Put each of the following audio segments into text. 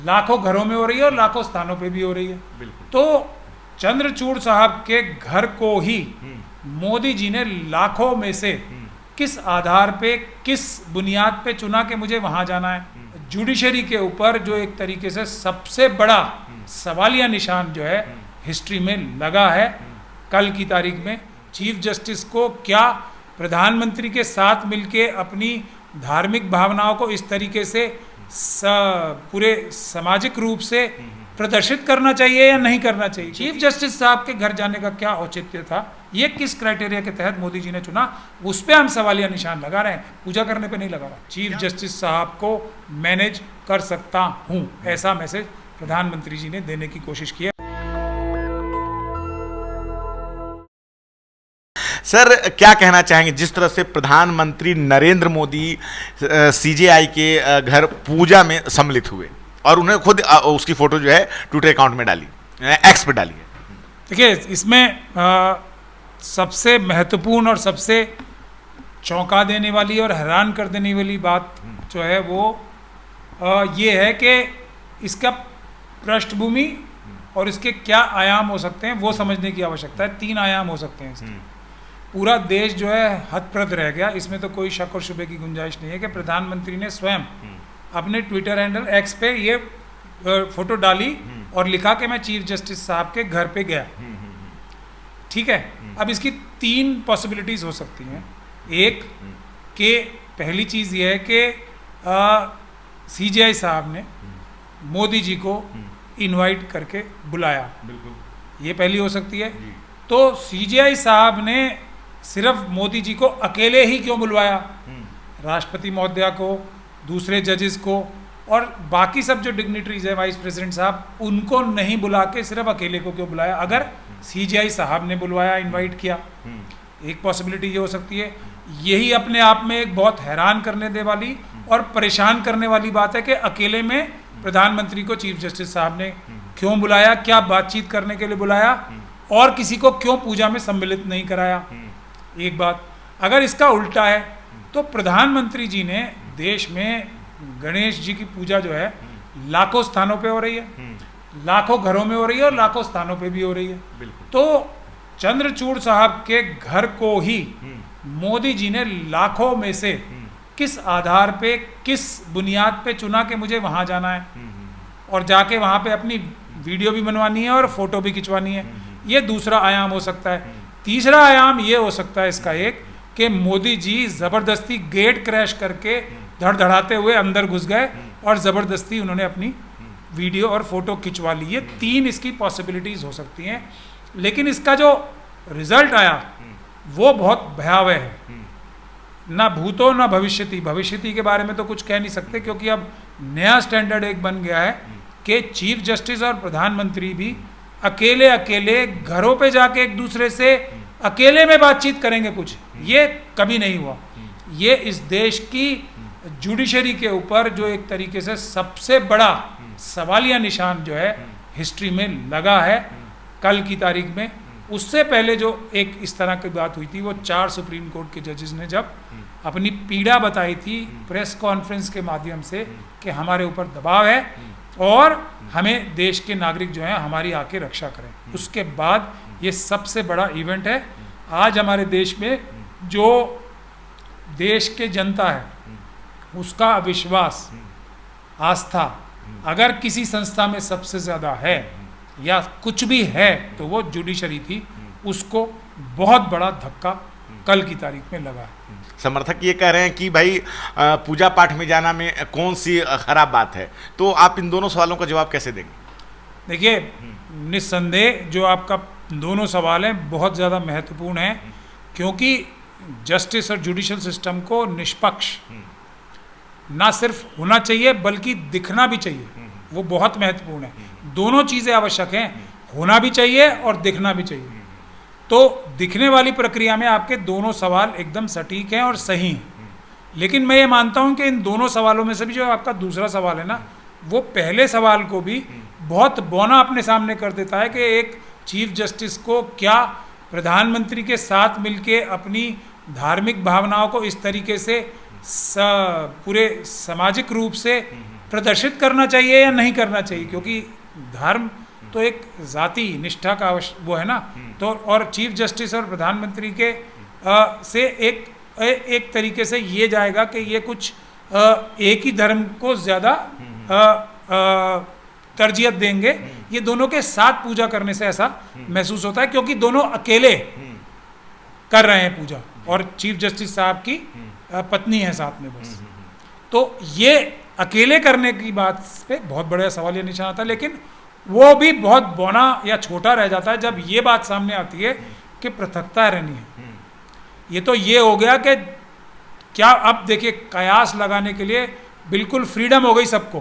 लाखों घरों में हो रही है और लाखों स्थानों पे भी हो रही है। तो चंद्रचूड़ साहब के घर को ही मोदी जी ने लाखों में से किस आधार पे, किस बुनियाद पे चुना कि मुझे वहां जाना है। जुडिशरी के ऊपर जो एक तरीके से सबसे बड़ा सवालिया निशान जो है हिस्ट्री में लगा है, कल की तारीख में चीफ जस्टिस को क्या प्रधानमंत्री के साथ मिलके अपनी धार्मिक भावनाओं को इस तरीके से पूरे सामाजिक रूप से प्रदर्शित करना चाहिए या नहीं करना चाहिए। चीफ जस्टिस साहब के घर जाने का क्या औचित्य था, ये किस क्राइटेरिया के तहत मोदी जी ने चुना, उस पर हम सवालिया निशान लगा रहे हैं, पूजा करने पे नहीं लगा रहा। चीफ जस्टिस साहब को मैनेज कर सकता हूं, ऐसा मैसेज प्रधानमंत्री जी ने देने की कोशिश की है। सर, क्या कहना चाहेंगे जिस तरह से प्रधानमंत्री नरेंद्र मोदी सीजेआई के घर पूजा में सम्मिलित हुए और उन्हें खुद उसकी फोटो जो है ट्विटर अकाउंट में डाली, एक्स पे डाली है। देखिए, इसमें सबसे महत्वपूर्ण और सबसे चौंका देने वाली और हैरान कर देने वाली बात जो है वो ये है कि इसका पृष्ठभूमि और इसके क्या आयाम हो सकते हैं वो समझने की आवश्यकता है। 3 आयाम हो सकते हैं इसके। पूरा देश जो है हतप्रभ रह गया, इसमें तो कोई शक और शुबे की गुंजाइश नहीं है कि प्रधानमंत्री ने स्वयं अपने ट्विटर हैंडल एक्स पे ये फोटो डाली और लिखा कि मैं चीफ जस्टिस साहब के घर पे गया। ठीक है, अब इसकी 3 पॉसिबिलिटीज हो सकती हैं। एक कि पहली चीज़ ये है कि सीजेआई साहब ने मोदी जी को इनवाइट करके बुलाया, ये पहली हो सकती है। तो सीजेआई साहब ने सिर्फ मोदी जी को अकेले ही क्यों बुलवाया, राष्ट्रपति महोदया को, दूसरे जजेस को और बाकी सब जो डिग्निटरीज है, वाइस प्रेसिडेंट साहब, उनको नहीं बुला के सिर्फ अकेले को क्यों बुलाया, अगर सीजेआई साहब ने बुलवाया, इनवाइट किया। एक पॉसिबिलिटी ये हो सकती है। यही अपने आप में एक बहुत हैरान करने दे वाली और परेशान करने वाली बात है कि अकेले में प्रधानमंत्री को चीफ जस्टिस साहब ने क्यों बुलाया, क्या बातचीत करने के लिए बुलाया और किसी को क्यों पूजा में सम्मिलित नहीं कराया। एक बात। अगर इसका उल्टा है तो प्रधानमंत्री जी ने देश में गणेश जी की पूजा जो है लाखों स्थानों पे हो रही है, लाखों घरों में हो रही है और लाखों स्थानों पे भी हो रही है। तो चंद्रचूड़ साहब के घर को ही मोदी जी ने लाखों में से किस आधार पे, किस बुनियाद पे चुना कि मुझे वहां जाना है और जाके वहां पे अपनी वीडियो भी बनवानी है और फोटो भी खिंचवानी है। ये दूसरा आयाम हो सकता है। तीसरा आयाम ये हो सकता है इसका एक कि मोदी जी ज़बरदस्ती गेट क्रैश करके धड़धड़ाते हुए अंदर घुस गए और ज़बरदस्ती उन्होंने अपनी वीडियो और फोटो खिंचवा ली। ये 3 इसकी पॉसिबिलिटीज़ हो सकती हैं, लेकिन इसका जो रिजल्ट आया वो बहुत भयावह है। ना भूतो ना भविष्यति, भविष्यति के बारे में तो कुछ कह नहीं सकते क्योंकि अब नया स्टैंडर्ड एक बन गया है कि चीफ जस्टिस और प्रधानमंत्री भी अकेले अकेले घरों पे जाके एक दूसरे से अकेले में बातचीत करेंगे। कुछ ये कभी नहीं हुआ। ये इस देश की जुडिशरी के ऊपर जो एक तरीके से सबसे बड़ा सवालिया निशान जो है हिस्ट्री में लगा है, कल की तारीख में। उससे पहले जो एक इस तरह की बात हुई थी वो 4 सुप्रीम कोर्ट के जजेस ने जब अपनी पीड़ा बताई थी प्रेस कॉन्फ्रेंस के माध्यम से कि हमारे ऊपर दबाव है और हमें देश के नागरिक जो हैं हमारी आके रक्षा करें। उसके बाद ये सबसे बड़ा इवेंट है। आज हमारे देश में जो देश के जनता है उसका विश्वास, आस्था अगर किसी संस्था में सबसे ज़्यादा है या कुछ भी है तो वो जुडिशरी थी। उसको बहुत बड़ा धक्का कल की तारीख में लगा है। समर्थक ये कह रहे हैं कि भाई पूजा पाठ में जाना में कौन सी खराब बात है, तो आप इन दोनों सवालों का जवाब कैसे देंगे? देखिए, निस्संदेह जो आपका दोनों सवाल हैं बहुत ज़्यादा महत्वपूर्ण हैं, क्योंकि जस्टिस और जुडिशल सिस्टम को निष्पक्ष ना सिर्फ होना चाहिए बल्कि दिखना भी चाहिए। वो बहुत महत्वपूर्ण है। दोनों चीज़ें आवश्यक हैं, होना भी चाहिए और दिखना भी चाहिए। तो दिखने वाली प्रक्रिया में आपके दोनों सवाल एकदम सटीक हैं और सही हैं। लेकिन मैं ये मानता हूं कि इन दोनों सवालों में से भी जो आपका दूसरा सवाल है ना, वो पहले सवाल को भी बहुत बौना अपने सामने कर देता है कि एक चीफ जस्टिस को क्या प्रधानमंत्री के साथ मिलके अपनी धार्मिक भावनाओं को इस तरीके से पूरे सामाजिक रूप से प्रदर्शित करना चाहिए या नहीं करना चाहिए, क्योंकि धर्म तो एक जाति निष्ठा का वो है ना। तो और चीफ जस्टिस और प्रधानमंत्री के से एक तरीके से ये जाएगा कि ये कुछ एक ही धर्म को ज़्यादा तरजीहत देंगे। ये दोनों के साथ पूजा करने से ऐसा महसूस होता है, क्योंकि दोनों अकेले कर रहे हैं पूजा और चीफ जस्टिस साहब की पत्नी है साथ में बस। तो ये अकेले करने की बात पे बहुत बड़ा सवालिया निशान आता है, लेकिन वो भी बहुत बौना या छोटा रह जाता है जब ये बात सामने आती है कि पृथकता रहनी है। ये तो ये हो गया कि क्या अब देखिए कयास लगाने के लिए बिल्कुल फ्रीडम हो गई सबको,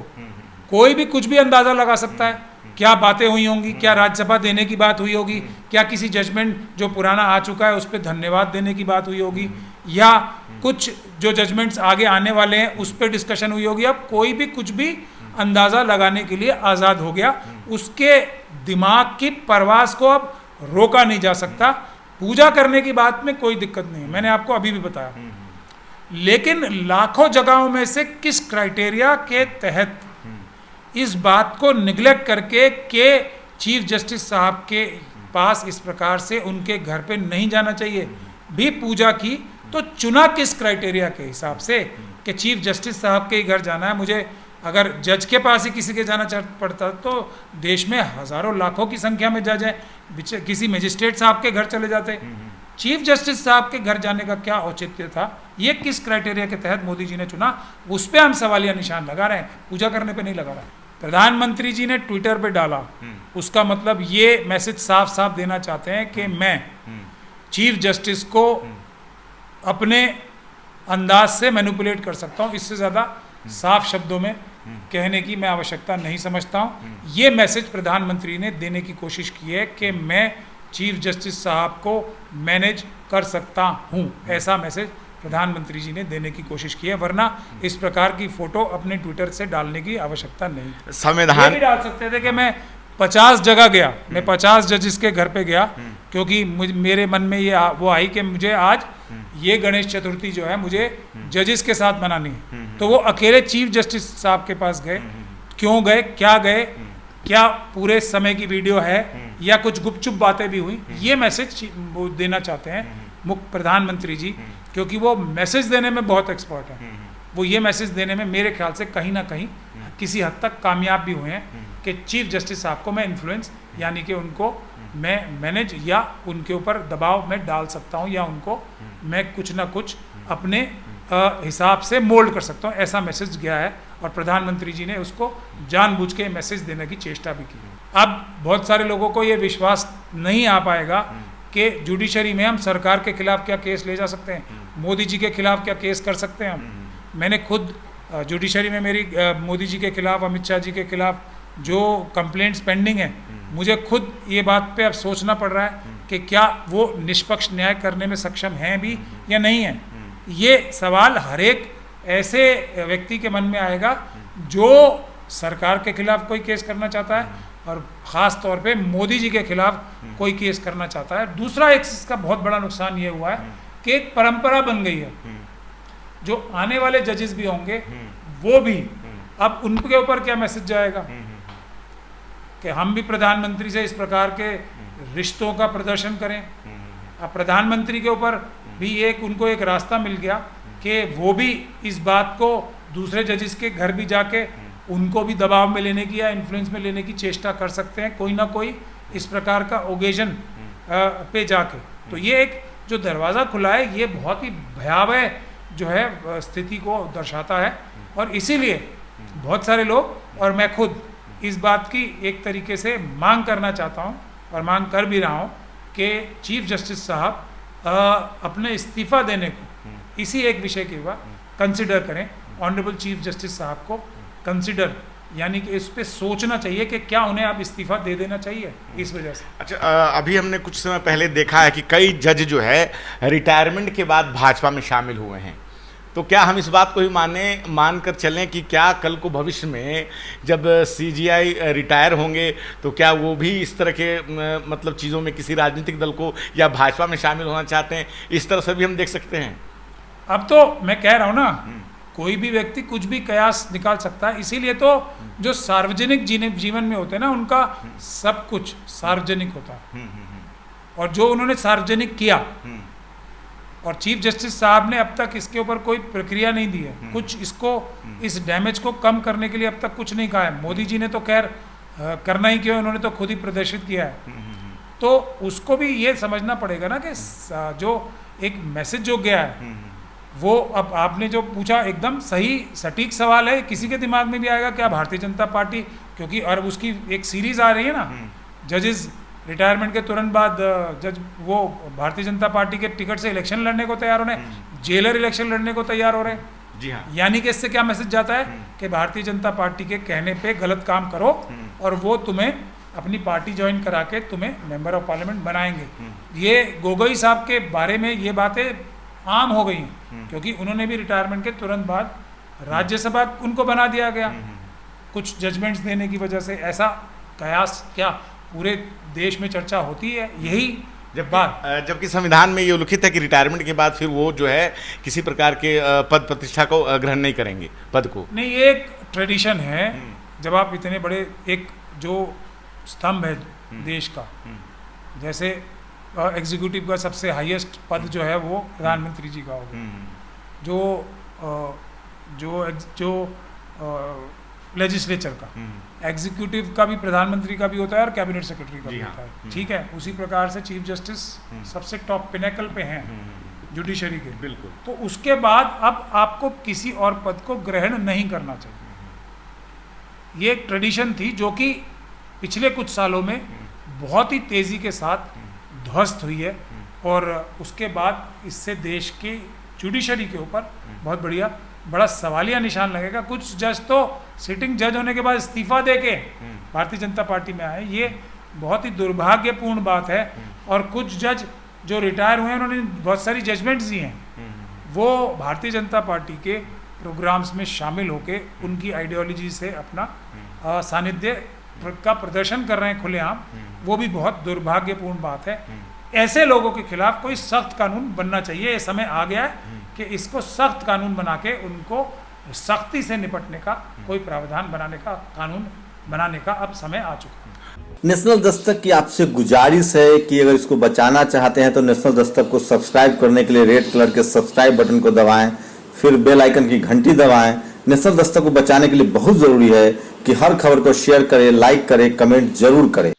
कोई भी कुछ भी अंदाज़ा लगा सकता है। क्या बातें हुई होंगी, क्या राज्यसभा देने की बात हुई होगी, क्या किसी जजमेंट जो पुराना आ चुका है उस पर धन्यवाद देने की बात हुई होगी, या कुछ जो जजमेंट्स आगे आने वाले हैं उस पर डिस्कशन हुई होगी। अब कोई भी कुछ भी अंदाज़ा लगाने के लिए आज़ाद हो गया, उसके दिमाग की परवास को अब रोका नहीं जा सकता। पूजा करने की बात में कोई दिक्कत नहीं है, मैंने आपको अभी भी बताया, लेकिन लाखों जगहों में से किस क्राइटेरिया के तहत इस बात को निगलेक्ट करके के चीफ जस्टिस साहब के पास इस प्रकार से उनके घर पे नहीं जाना चाहिए भी पूजा की, तो चुना किस क्राइटेरिया के हिसाब से कि चीफ जस्टिस साहब के ही घर जाना है। मुझे अगर जज के पास ही किसी के जाना पड़ता तो देश में हज़ारों लाखों की संख्या में जज है, किसी मजिस्ट्रेट साहब के घर चले जाते। चीफ जस्टिस साहब के घर जाने का क्या औचित्य था, ये किस क्राइटेरिया के तहत मोदी जी ने चुना, उस पर हम सवालिया निशान लगा रहे हैं, पूजा करने पे नहीं लगा रहे हैं। प्रधानमंत्री जी ने ट्विटर पे डाला, उसका मतलब ये मैसेज साफ साफ देना चाहते हैं कि मैं चीफ जस्टिस को अपने अंदाज से मैनिपुलेट कर सकता हूँ। इससे ज़्यादा साफ शब्दों में कहने की मैं आवश्यकता नहीं समझता हूँ। ये मैसेज प्रधानमंत्री ने देने की कोशिश की है कि मैं चीफ जस्टिस साहब को मैनेज कर सकता हूँ, ऐसा मैसेज प्रधानमंत्री जी ने देने की कोशिश की है, वरना इस प्रकार की फोटो अपने ट्विटर से डालने की आवश्यकता नहीं। संविधान ये भी डाल सकते थे कि मैं 50 जगह गया, मैं 50 जजिस के घर पे गया, क्योंकि मेरे मन में ये वो आई कि मुझे आज ये गणेश चतुर्थी जो है मुझे जजिस के साथ मनानी है। तो वो अकेले चीफ जस्टिस साहब के पास गए, क्यों गए, क्या पूरे समय की वीडियो है या कुछ गुपचुप बातें भी हुई, ये मैसेज वो देना चाहते हैं मुख्य प्रधानमंत्री जी, क्योंकि वो मैसेज देने में बहुत एक्सपर्ट है। वो ये मैसेज देने में मेरे ख्याल से कहीं ना कहीं किसी हद तक कामयाब भी हुए हैं कि चीफ जस्टिस साहब को मैं इन्फ्लुएंस यानी कि उनको मैं मैनेज या उनके ऊपर दबाव में डाल सकता हूँ, या उनको मैं कुछ ना कुछ अपने हिसाब से मोल्ड कर सकता हूँ, ऐसा मैसेज गया है। और प्रधानमंत्री जी ने उसको जानबूझ के मैसेज देने की चेष्टा भी की। अब बहुत सारे लोगों को ये विश्वास नहीं आ पाएगा कि जुडिशरी में हम सरकार के खिलाफ क्या केस ले जा सकते हैं, मोदी जी के खिलाफ क्या केस कर सकते हैं हम। मैंने खुद जुडिशरी में मेरी मोदी जी के खिलाफ, अमित शाह जी के खिलाफ जो कंप्लेंट्स पेंडिंग है, मुझे खुद ये बात पे अब सोचना पड़ रहा है कि क्या वो निष्पक्ष न्याय करने में सक्षम हैं भी या नहीं है। ये सवाल हर एक ऐसे व्यक्ति के मन में आएगा जो सरकार के खिलाफ कोई केस करना चाहता है और ख़ास तौर पे मोदी जी के खिलाफ कोई केस करना चाहता है। दूसरा एक इसका बहुत बड़ा नुकसान ये हुआ है कि एक परंपरा बन गई है, जो आने वाले जजेस भी होंगे वो भी अब उनके ऊपर क्या मैसेज जाएगा कि हम भी प्रधानमंत्री से इस प्रकार के रिश्तों का प्रदर्शन करें। अब प्रधानमंत्री के ऊपर भी उनको एक रास्ता मिल गया कि वो भी इस बात को दूसरे जजेस के घर भी जाके उनको भी दबाव में लेने की या इन्फ्लुएंस में लेने की चेष्टा कर सकते हैं, कोई ना कोई इस प्रकार का ओकेजन पे जाके। तो ये एक जो दरवाज़ा खुला है, ये बहुत ही भयावह जो है स्थिति को दर्शाता है। और इसीलिए बहुत सारे लोग और मैं खुद इस बात की एक तरीके से मांग करना चाहता हूँ और मांग कर भी रहा हूँ कि चीफ जस्टिस साहब अपने इस्तीफ़ा देने को इसी एक विषय के ऊपर कंसिडर करें। ऑनरेबल चीफ जस्टिस साहब को कंसिडर यानी कि इस पे सोचना चाहिए कि क्या उन्हें अब इस्तीफा दे देना चाहिए इस वजह से। अच्छा, अभी हमने कुछ समय पहले देखा है कि कई जज जो है रिटायरमेंट के बाद भाजपा में शामिल हुए हैं, तो क्या हम इस बात को भी मान कर चलें कि क्या कल को भविष्य में जब सीजीआई रिटायर होंगे तो क्या वो भी इस तरह के मतलब चीज़ों में किसी राजनीतिक दल को या भाजपा में शामिल होना चाहते हैं, इस तरह से भी हम देख सकते हैं? अब तो मैं कह रहा हूँ ना, कोई भी व्यक्ति कुछ भी कयास निकाल सकता है। इसीलिए तो जो सार्वजनिक जीवन में होते हैं ना, उनका सब कुछ सार्वजनिक होता है। और जो उन्होंने सार्वजनिक किया, और चीफ जस्टिस साहब ने अब तक इसके ऊपर कोई प्रक्रिया नहीं दी है, कुछ इसको इस डैमेज को कम करने के लिए अब तक कुछ नहीं कहा है। मोदी जी ने तो खैर करना ही क्यों, उन्होंने तो खुद ही प्रदर्शित किया है। तो उसको भी ये समझना पड़ेगा ना कि जो एक मैसेज जो गया है वो, अब आपने जो पूछा एकदम सही सटीक सवाल है। किसी के दिमाग में भी आएगा क्या भारतीय जनता पार्टी, क्योंकि और उसकी एक सीरीज आ रही है ना, जजेस रिटायरमेंट के तुरंत बाद जज वो भारतीय जनता पार्टी के टिकट से इलेक्शन लड़ने को तैयार हो रहे हैं, जेलर इलेक्शन लड़ने को तैयार हो रहे हैं। जी हाँ। यानी कि इससे क्या मैसेज जाता है कि भारतीय जनता पार्टी के कहने पे गलत काम करो और वो तुम्हें अपनी पार्टी ज्वाइन करा के तुम्हें मेंबर ऑफ पार्लियामेंट बनाएंगे। ये गोगोई साहब के बारे में ये बातें आम हो गई हैं, क्योंकि उन्होंने भी रिटायरमेंट के तुरंत बाद राज्यसभा उनको बना दिया गया कुछ जजमेंट्स देने की वजह से। ऐसा कयास क्या पूरे देश में चर्चा होती है यही जबकि संविधान में ये उल्लिखित है कि रिटायरमेंट के बाद फिर वो जो है किसी प्रकार के पद प्रतिष्ठा को ग्रहण नहीं करेंगे, पद को नहीं। ये एक ट्रेडिशन है, जब आप इतने बड़े एक जो स्तंभ है देश का, जैसे एग्जीक्यूटिव का सबसे हाईएस्ट पद जो है वो प्रधानमंत्री जी का होगा, जो लेजिस्लेचर का, एग्जीक्यूटिव का भी प्रधानमंत्री का भी होता है और कैबिनेट सेक्रेटरी का भी होता है। ठीक है, उसी प्रकार से चीफ जस्टिस सबसे टॉप पिनेकल पे हैं जुडिशरी के। बिल्कुल। तो उसके बाद अब आपको किसी और पद को ग्रहण नहीं करना चाहिए। ये एक ट्रेडिशन थी जो कि पिछले कुछ सालों में बहुत ही तेज़ी के साथ ध्वस्त हुई है, और उसके बाद इससे देश की जुडिशरी के ऊपर बहुत बड़ा सवालिया निशान लगेगा। कुछ जज तो सिटिंग जज होने के बाद इस्तीफा देके भारतीय जनता पार्टी में आए, ये बहुत ही दुर्भाग्यपूर्ण बात है। और कुछ जज जो रिटायर हुए हैं, उन्होंने बहुत सारी जजमेंट्स दी हैं, वो भारतीय जनता पार्टी के प्रोग्राम्स में शामिल होके उनकी आइडियोलॉजी से अपना सानिध्य का प्रदर्शन कर रहे हैं खुलेआम। वो भी बहुत दुर्भाग्यपूर्ण बात है। ऐसे लोगों के खिलाफ कोई सख्त कानून बनना चाहिए। ये समय आ गया है कि इसको सख्त कानून बना के उनको सख्ती से निपटने का कोई प्रावधान बनाने का, कानून बनाने का अब समय आ चुका है। नेशनल दस्तक की आपसे गुजारिश है कि अगर इसको बचाना चाहते हैं तो नेशनल दस्तक को सब्सक्राइब करने के लिए रेड कलर के सब्सक्राइब बटन को दबाएं, फिर बेल आइकन की घंटी दबाएं। नेशनल दस्तक को बचाने के लिए बहुत जरूरी है कि हर खबर को शेयर करें, लाइक करें, कमेंट जरूर करें।